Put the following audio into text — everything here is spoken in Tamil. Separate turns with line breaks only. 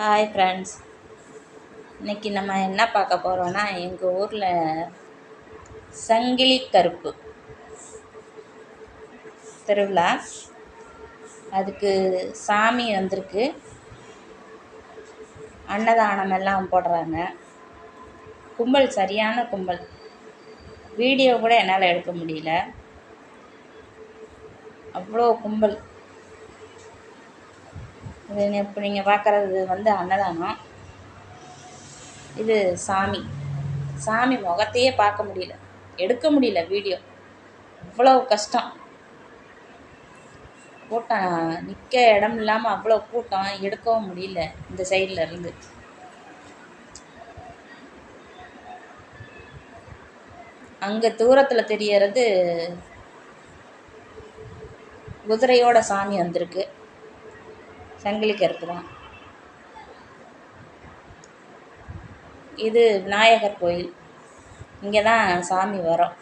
ஹாய் ஃப்ரெண்ட்ஸ், இன்றைக்கி நம்ம என்ன பார்க்க போகிறோன்னா, எங்கள் ஊரில் சங்கிலி கருப்பு திருவிழா. அதுக்கு சாமி வந்திருக்கு, அன்னதானம் எல்லாம் போடுறாங்க. கும்பல் சரியான கும்பல். வீடியோ கூட என்னால் எடுக்க முடியல, அவ்வளோ கும்பல். இது இப்போ நீங்கள் பார்க்குறது அன்னதானம். இது சாமி முகத்தையே பார்க்க முடியல, எடுக்க முடியல வீடியோ. அவ்வளோ கஷ்டம், கூட்டம் நிற்க இடம் இல்லாமல் அவ்வளோ கூட்டம், எடுக்கவும் முடியல. இந்த சைடில் இருந்து அங்கே தூரத்தில் தெரியறது குதிரையோட சாமி வந்திருக்கு, சங்கிலி கருப்பு தான். இது விநாயகர் கோயில், இங்கே தான் சாமி வரும்.